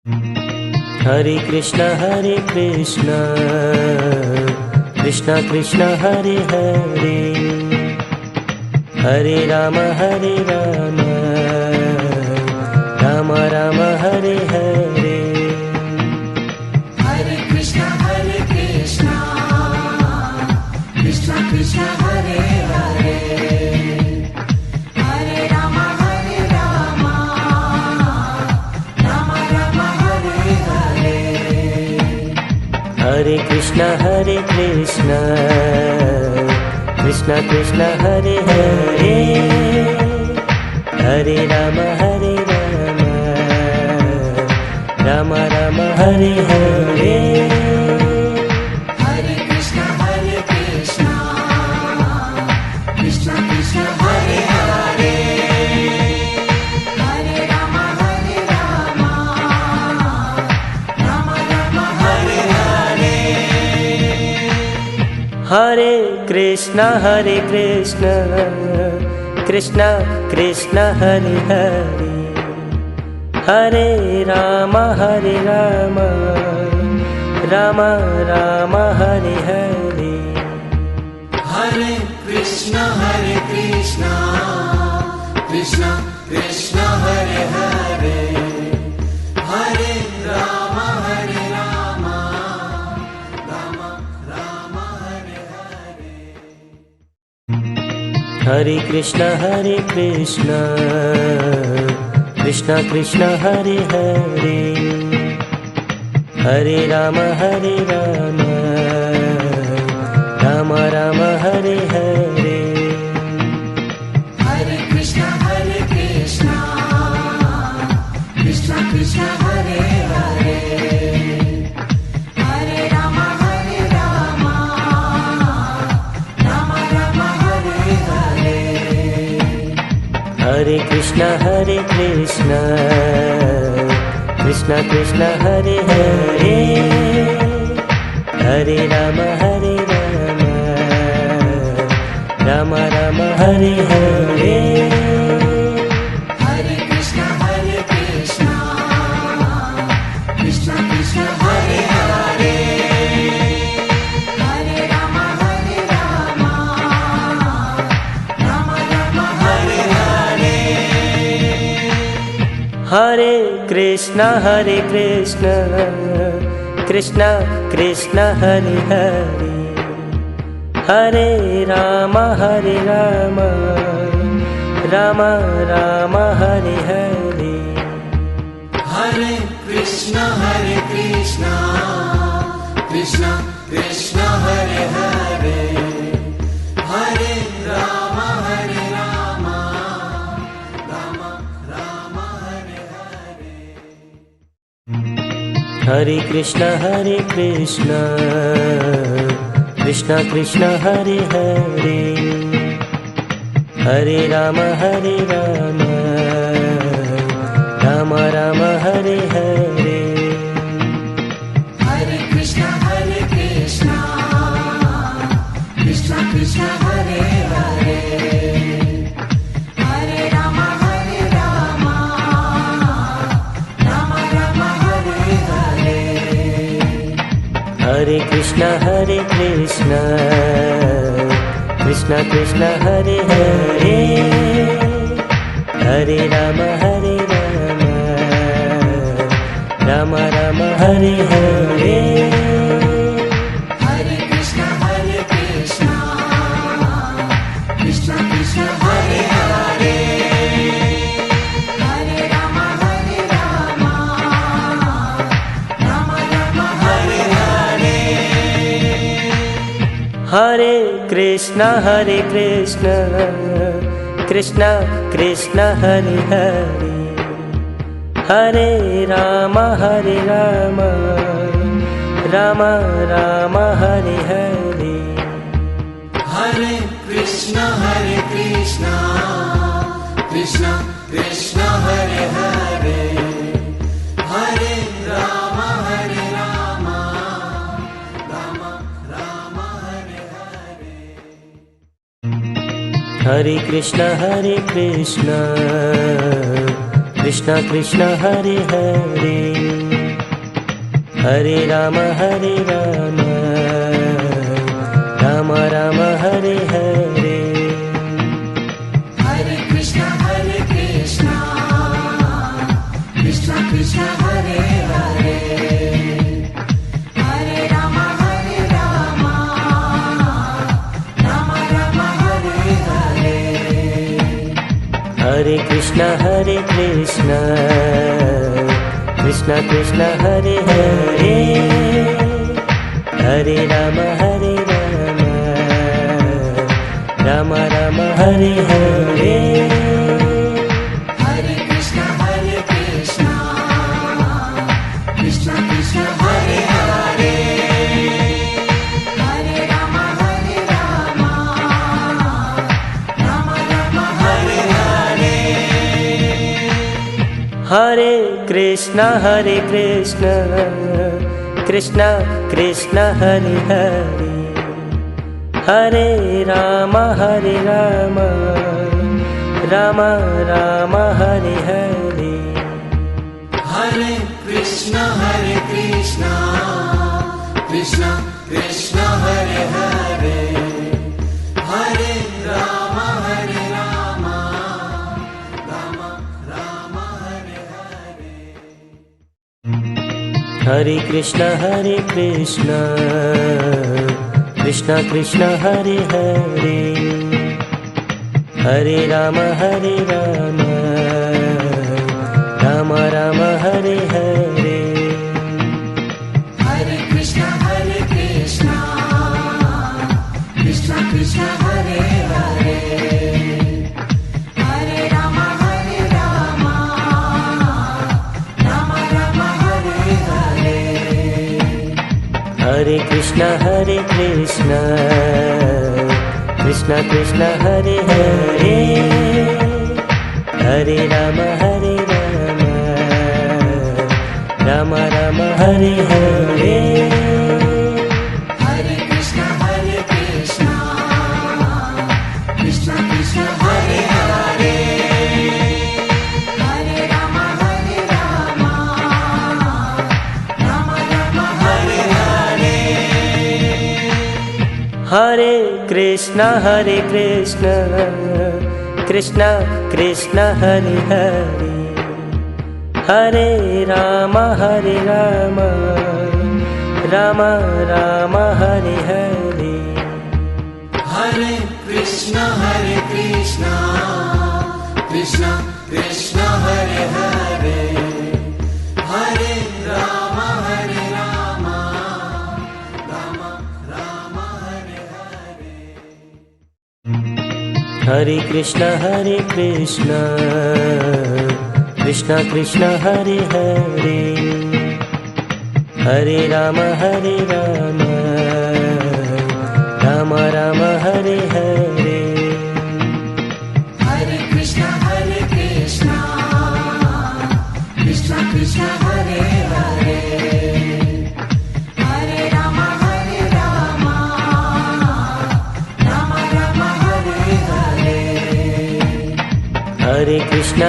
Hare Krishna Krishna Krishna Hare Hare, Hare Rama Rama Rama Hare Hare. Hare Krishna Krishna Krishna Hare Hare, Hare Rama Rama Rama Hare Hare. Hare Krishna Krishna Krishna Hare Hare, Hare Rama Rama Rama Hare Hare. Hare Krishna Krishna Krishna Hare Hare, Hare Rama Rama Rama Hare Hare. Hare Krishna Krishna Krishna Hare Hare, Hare Rama Rama Rama Hare Hare. Hare Krishna Krishna Krishna Hare Hare, Hare Rama Rama Rama Hare Hare. Hare Krishna Krishna Krishna Hare Hare, Hare Rama Rama Rama Hare Hare. Hare Krishna Krishna Krishna Hare Hare, Hare Rama Rama Rama Hare Hare. Hare Krishna Krishna Hare Hare, Hare Rama Rama Rama Hare Hare. Hare Krishna Krishna Krishna Hare Hare, Hare Rama Rama Rama Hare Hare. Hare Krishna Krishna Krishna Hare Hare, Hare Rama Rama Rama Hare Hare. Hare Krishna Krishna Krishna Hare Hare, Hare Rama Rama Rama Hare Hare. Hare Krishna Krishna Krishna Hare Hare, Hare Rama Rama Rama Hare Hare. Hare Krishna Krishna Krishna Hare Hare, Hare Rama Rama Rama Hare Hare. Hare Krishna Krishna Hare Hare, Hare Rama Rama Rama Hare Hare. Hare Krishna Krishna Krishna Hare Hare, Hare Rama Rama Rama Hare Hare. Hare Krishna Krishna Krishna Hare Hare, Hare Rama Rama Rama Hare Hare. Hare Krishna Krishna Krishna Hare Hare, Hare Rama Rama Rama Hare Hare. Hare Krishna Krishna Krishna Hare Hare, Hare Ram Ram Ram Hare Hare. Hare Krishna, Krishna Krishna, Hare Hare, Hare Rama, Rama Rama, Hare Hare. Hare Krishna, Krishna Krishna, Hare Hare, Hare Rama, Rama Rama, Hare Hare. Hare Krishna, Krishna Krishna, Hare Hare, Hare Rama, Rama Rama, Hare Hare. Hare Krishna, Krishna Krishna, Hare Hare, Hare Rama, Rama Rama, Hare Hare. Hare Krishna, Krishna Krishna, Hare Hare, Hare Rama, Rama Rama, Hare Hare. Hare Krishna, Krishna Krishna, Hare Hare, Hare Rama, Rama Rama, Hare Hare. Hare Krishna, Krishna Krishna, Hare Hare, Hare Rama, Rama Rama, Hare Hare. Hare Krishna, Krishna Krishna, Hare Hare, Hare Rama, Rama Rama, Hare Hare. Hare Krishna, Krishna Krishna, Hare Hare, Hare Rama, Rama Rama, Hare Hare. Hare Krishna, Krishna Krishna, Hare Hare, Hare Rama, Rama Rama, Hare Hare. Hare Krishna, Krishna Krishna, Hare Hare, Hare Rama, Rama Rama, Hare Hare. Hare Krishna, Krishna Krishna, Hare Hare, Hare Rama, Rama Rama, Hare Hare. Hare Krishna, Krishna Krishna, Hare Hare, Hare Rama, Rama Rama, Hare Hare. Hare Krishna,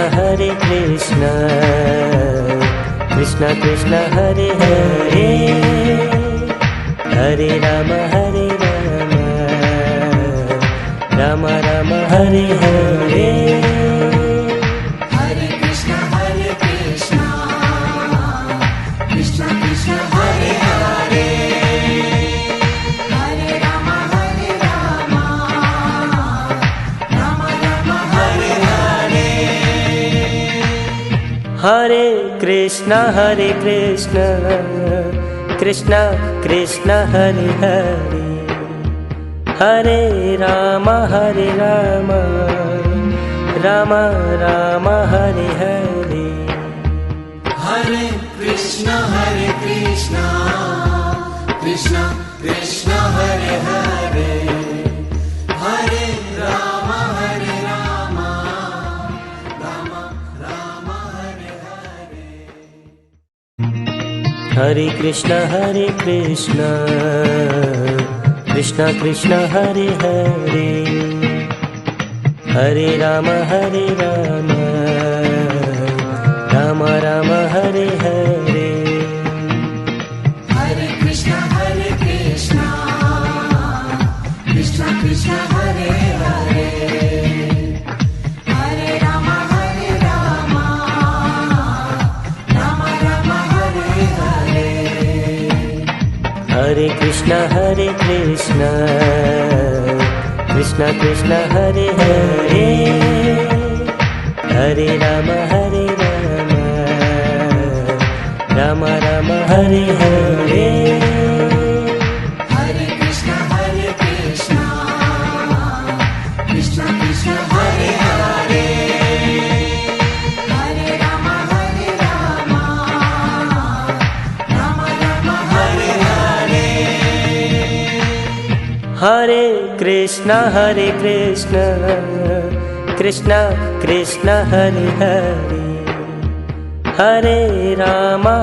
Krishna Krishna, Hare Hare, Hare Rama, Rama Rama, Hare Hare. Hare Krishna, Krishna Krishna, Hare Hare, Hare Rama, Rama Rama, Hare Hare. Hare Krishna, Krishna Krishna, Hare Hare, Hare Rama, Rama Rama, Hare Hare. Hare Krishna, Krishna Krishna, Hare Hare, Hare Rama, Rama Rama, Hare Hare. Hare Krishna, Krishna Krishna, Hare Hare, Hare Rama, Rama Rama, Hare Hare. Hare Krishna Krishna Krishna Hare Hare Hare Rama Rama Rama Hare Hare Hare Krishna Krishna Krishna Hare Hare Hare Rama Rama Rama Hare Hare Hare Krishna Krishna Krishna Hare Hare Hare Rama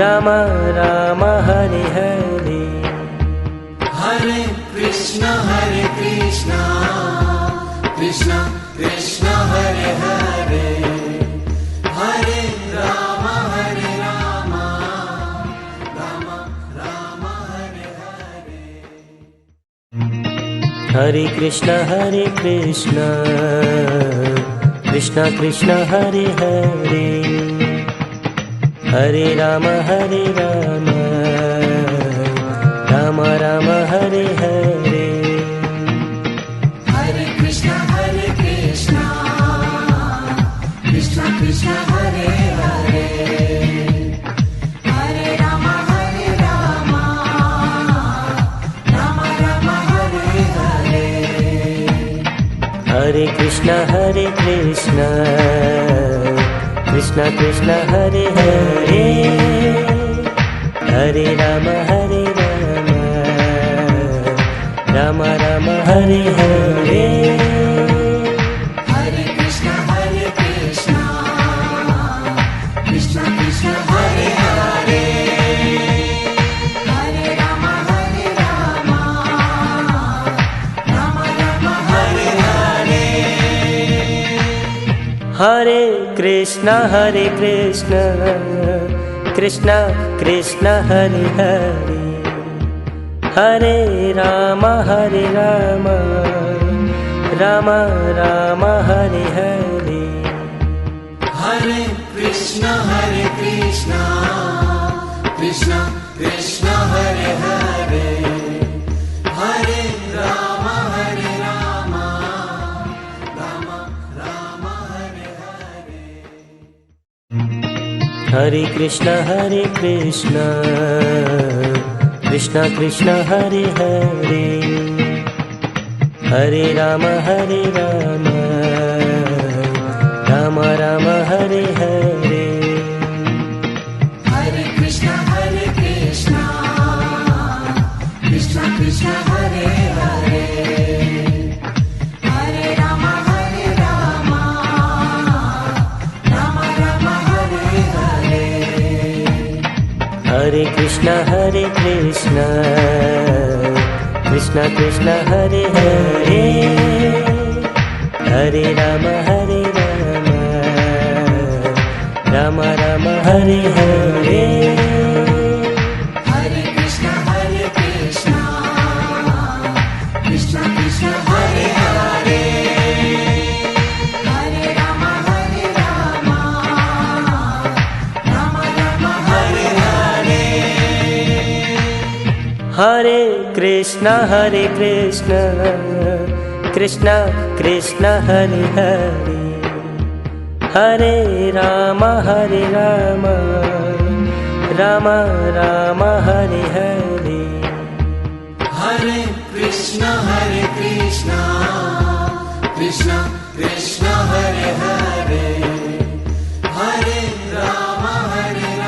Rama Rama Hare Hare Hare Krishna Krishna Krishna Hare Hare Hare Rama Rama Rama Hare Hare Hare Krishna Krishna Krishna Hare Hare Hare Rama Rama Rama Hare Hare Hare Krishna Krishna Krishna Hare Hare Hare Rama Rama Rama Hare Hare Hare Krishna Krishna Hare Hare Hare Rama Rama Rama Hare Hare Hare Krishna Krishna Krishna Hare Hare Hare Rama Rama Rama Hare Hare Hare Krishna Krishna Hare Hare Hare Rama Rama Rama Hare Hare Hare Krishna Krishna Hare Hare Hare Rama Rama Rama Hare Hare Hare Krishna Krishna Hare Hare Hare Rama Rama Rama Hare Hare Hare Krishna Krishna Hare Hare Hare Rama Rama Rama Hare Hare Hare Krishna Krishna Hare Hare Hare Rama Rama Rama Hare Hare Hare Krishna Krishna Hare Hare Hare Rama Rama Hare Hare Hare Krishna Krishna Hare Hare Hare Rama Rama Rama Hare Hare Hare Krishna Krishna Hare Hare Hare Rama Rama Hare Hare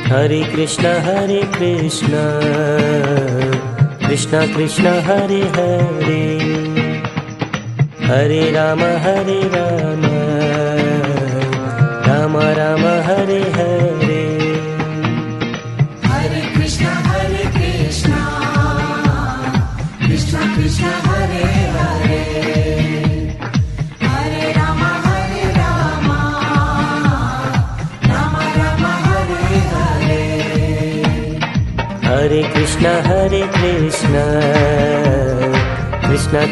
Hare Krishna Krishna Hare Hare Hare Rama Rama Rama Hare Hare Hare Krishna Krishna Hare Hare Hare Rama Rama Rama Hare Hare Hare Krishna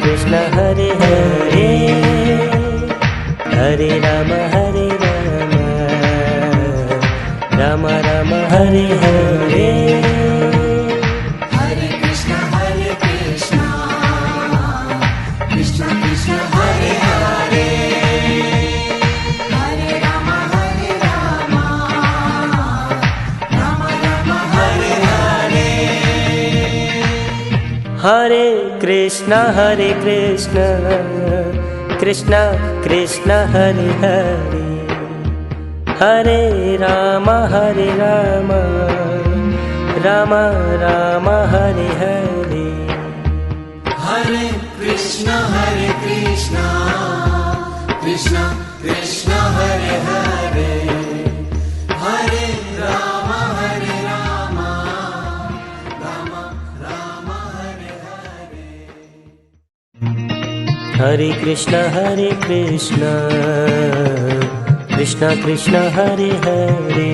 Krishna Hare Hare Hare Ram Ram Ram Hare Hare. Hare Krishna, Krishna Krishna, Hare Hare, Hare Rama, Rama Rama, Hare Hare. Hare Krishna Krishna Krishna Hare Hare, Hare Ram Ram Ram Hare Hare. Hare Krishna, Krishna Krishna, Hare Hare, Hare Rama, Rama Rama, Hare Hare. Hare Krishna Krishna Krishna Hare Hare,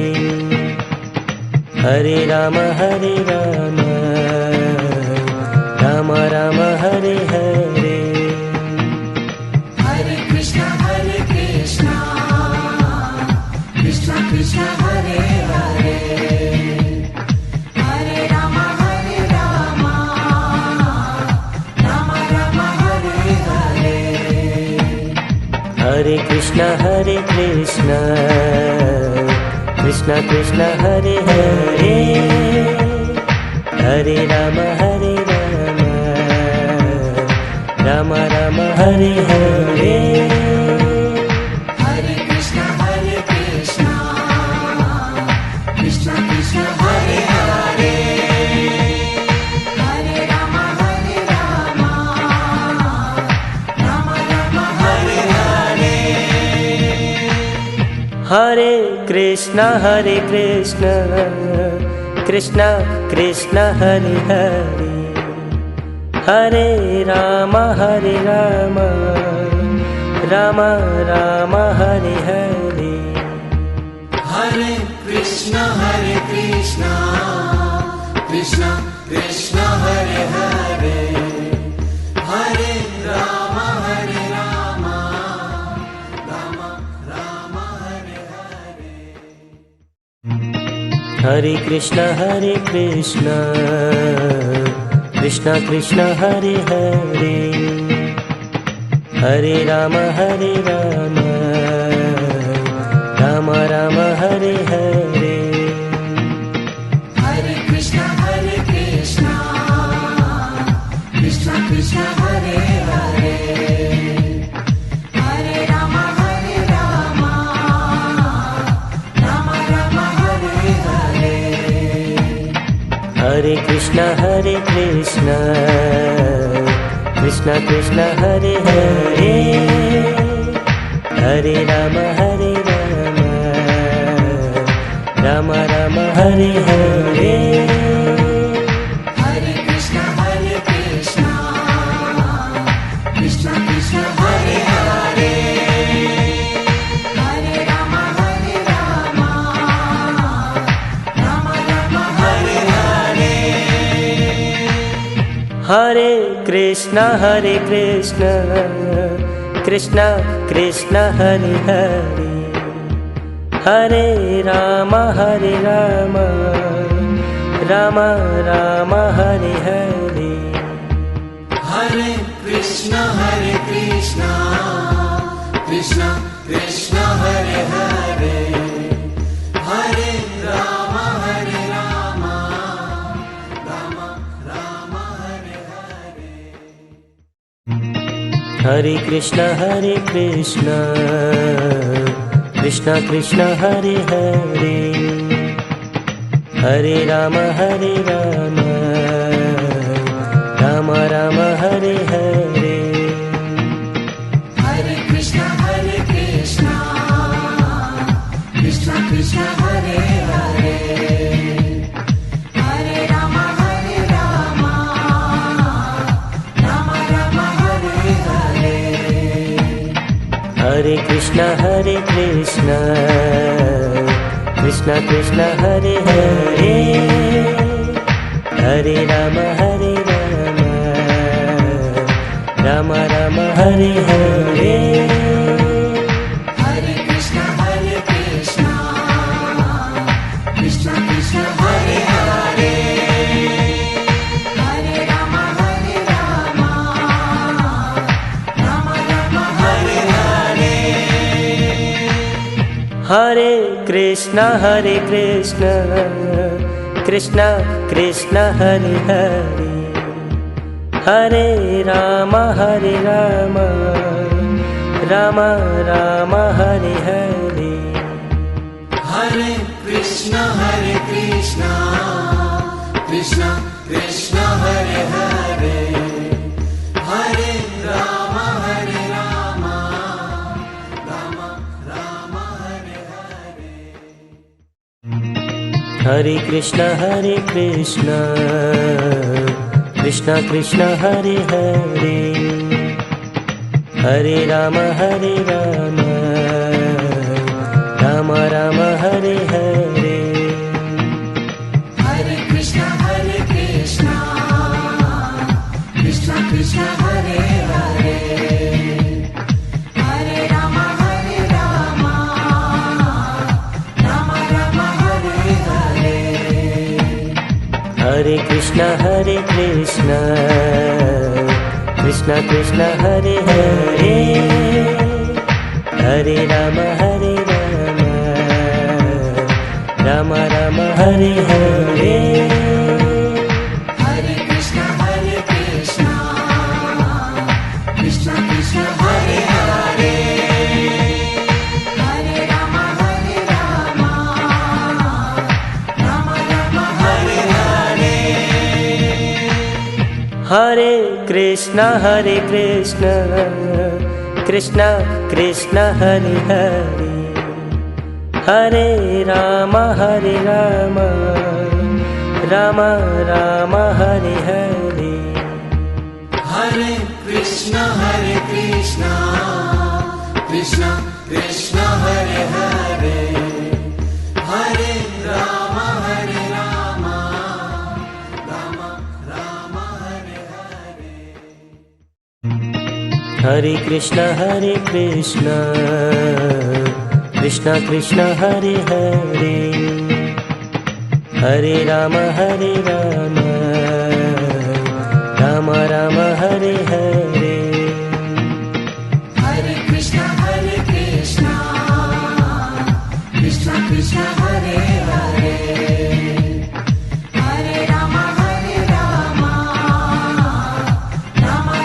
Hare Ram Ram Ram Hare Hare. Hare Krishna, Krishna Krishna, Hare Hare, Hare Rama, Rama Rama, Hare Hare. Hare Krishna Krishna Krishna Hare Hare, Hare Ram Ram Ram Hare Hare. Hare Krishna, Krishna Krishna, Hare Hare, Hare Rama, Rama Rama, Hare Hare. Hare Krishna Krishna Krishna Hare Hare, Hare Ram Ram Ram Hare Hare. Hare Krishna, Krishna Krishna, Hare Hare, Hare Rama, Rama Rama, Hare Hare. Hare Krishna Krishna Krishna Hare Hare, Hare Ram Ram Ram Hare Hare. Hare Krishna, Krishna Krishna, Hare Hare, Hare Rama, Rama Rama, Hare Hare. Hare Krishna Krishna Krishna Hare Hare, Hare Ram Ram Ram Hare Hare. Hare Krishna, Krishna Krishna, Hare Hare, Hare Rama, Rama Rama, Hare Hare. Hare Krishna Krishna Krishna Hare Hare, Hare Ram Ram Ram Hare Hare. Hare Krishna, Krishna Krishna, Hare Hare, Hare Rama, Rama Rama, Hare Hare. Hare Krishna Krishna Krishna Hare Hare, Hare Ram Ram Ram Hare Hare. Hare Krishna, Krishna Krishna, Hare Hare, Hare Rama, Rama Rama, Hare Hare. Hare Krishna Krishna Krishna Hare Hare, Hare Ram Ram Ram Hare Hare. Hare Krishna Krishna Krishna Hare Hare, Hare Rama Rama Rama Hare Hare. Hare Krishna Krishna Krishna Hare Hare, Hare Rama Rama Rama Hare Hare. Hare Krishna Krishna Krishna Hare Hare, Hare Rama Rama Rama Hare Hare. Hare Krishna Krishna Krishna Hare Hare, Hare Rama Rama Rama Hare Hare. Hare Krishna Krishna Krishna Hare Hare, Hare Rama Rama Rama Hare Hare. Hare Krishna Krishna Krishna Hare Hare, Hare Rama Rama Rama Hare Hare. Hare Krishna Krishna Krishna Hare Hare, Hare Rama Rama Rama Hare Hare. Hare Krishna Krishna Krishna Hare Hare, Hare Rama Rama Rama Hare Hare. Hare Krishna Krishna Krishna Hare Hare, Hare Rama Rama Rama Hare Hare. Hare Krishna Krishna Krishna Hare Hare, Hare Rama Rama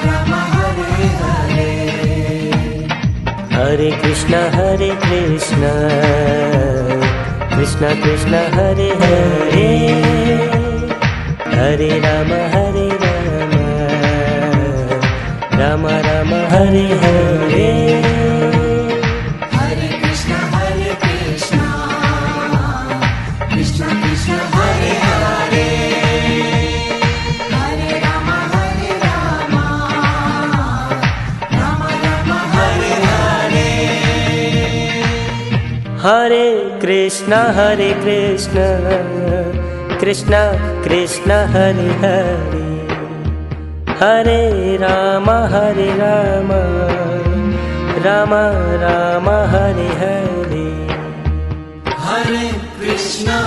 Rama Hare Hare. Hare Krishna Krishna Krishna Hare Hare, Hare Rama Rama Rama Hare Hare. Hare Krishna Krishna Krishna Hare Hare, Hare Rama Rama Rama Hare Hare. Hare Krishna Krishna Krishna Hare Hare, Hare Rama Rama Rama Hare Hare. Hare Krishna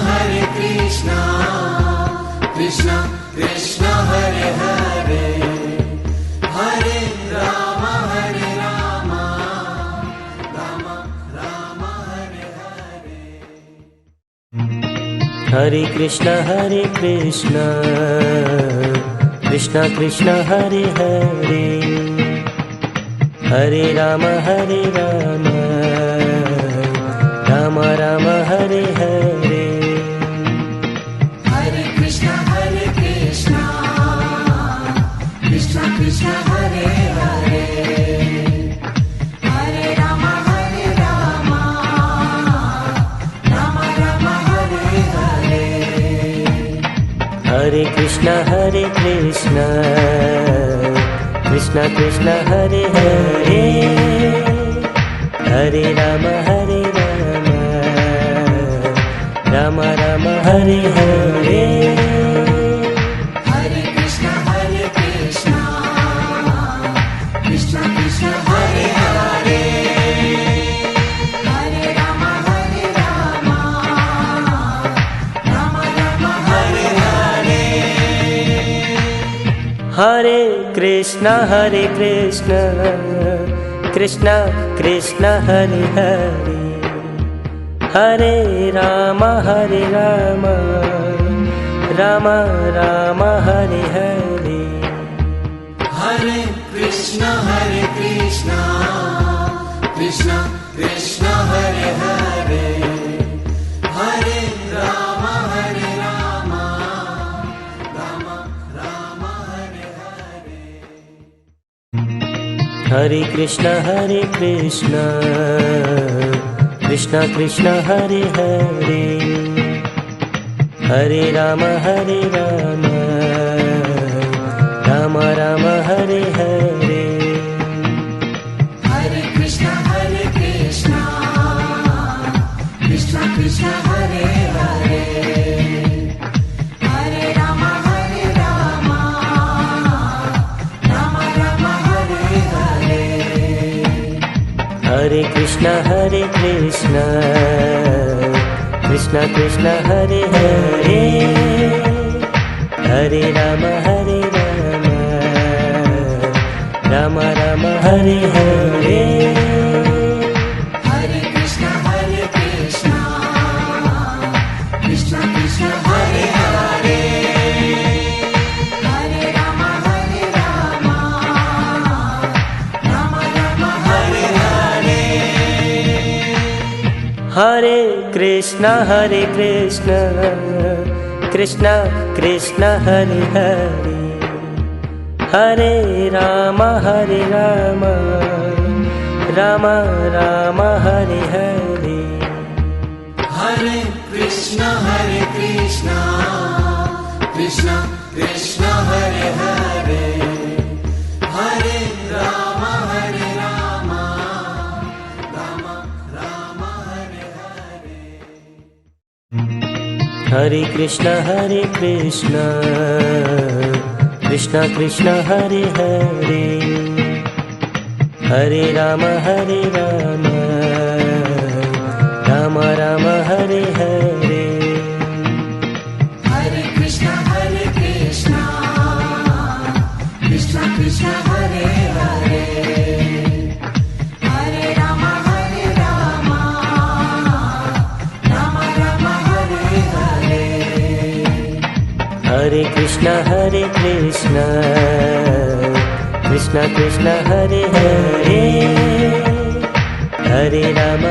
Krishna Krishna Hare Hare, Hare Rama Rama Rama Hare Hare. Hare Krishna Krishna Krishna Hare Hare, Hare Rama Rama Rama Hare Hare. Hare Krishna Krishna Krishna Hare Hare, Hare Rama Rama Rama Hare Hare. Hare Krishna Krishna Krishna Hare Hare, Hare Rama Rama Rama Hare Hare. Hare Krishna Krishna Krishna Hare Hare, Hare Rama Rama Rama Hare Hare. Hare Krishna Krishna Krishna Hare Hare, Hare Ram Ram Ram Hare Hare. Hare Krishna Krishna Krishna Hare Hare. Hare Ram Ram Ram Hare Hare. Hare Krishna Krishna Krishna Hare Hare. Hare Ram Ram Ram Hare Hare. Hare Krishna Krishna Krishna Hare Hare. Hare Ram Ram Ram Hare Hare. Hare Krishna Krishna Krishna Hare Hare. Hare Ram Ram Ram Hare Hare. Hare Krishna Krishna Krishna Hare Hare. Hare Ram Ram Ram Hare Hare. Hare Krishna Krishna Krishna Hare Hare. Hare Ram Ram Ram Hare Hare. Hare Krishna Krishna Krishna Hare Hare. Hare Ram Ram Ram Hare Hare. Hare Krishna Krishna Krishna Hare Hare. Hare Ram Ram Ram Hare Hare. Hare Krishna Krishna Krishna Hare Hare. Hare Ram Ram Ram Hare Hare. Hare Krishna Krishna Krishna Hare Hare. Hare Ram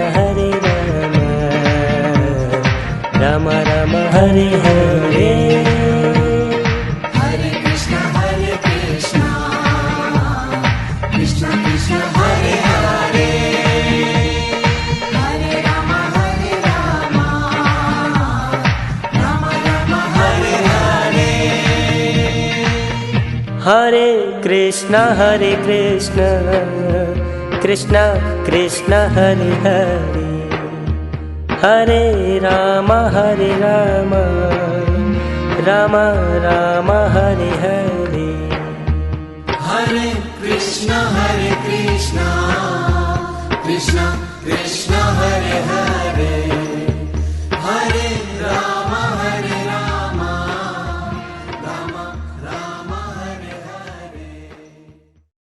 Ram Ram Hare Hare. Hare Krishna Krishna Krishna Hare Hare. Hare Ram Ram Ram Hare Hare. Hare Krishna Krishna Krishna Hare Hare. Hare Ram Ram Ram Hare Hare. Hare Krishna Krishna Krishna Hare Hare.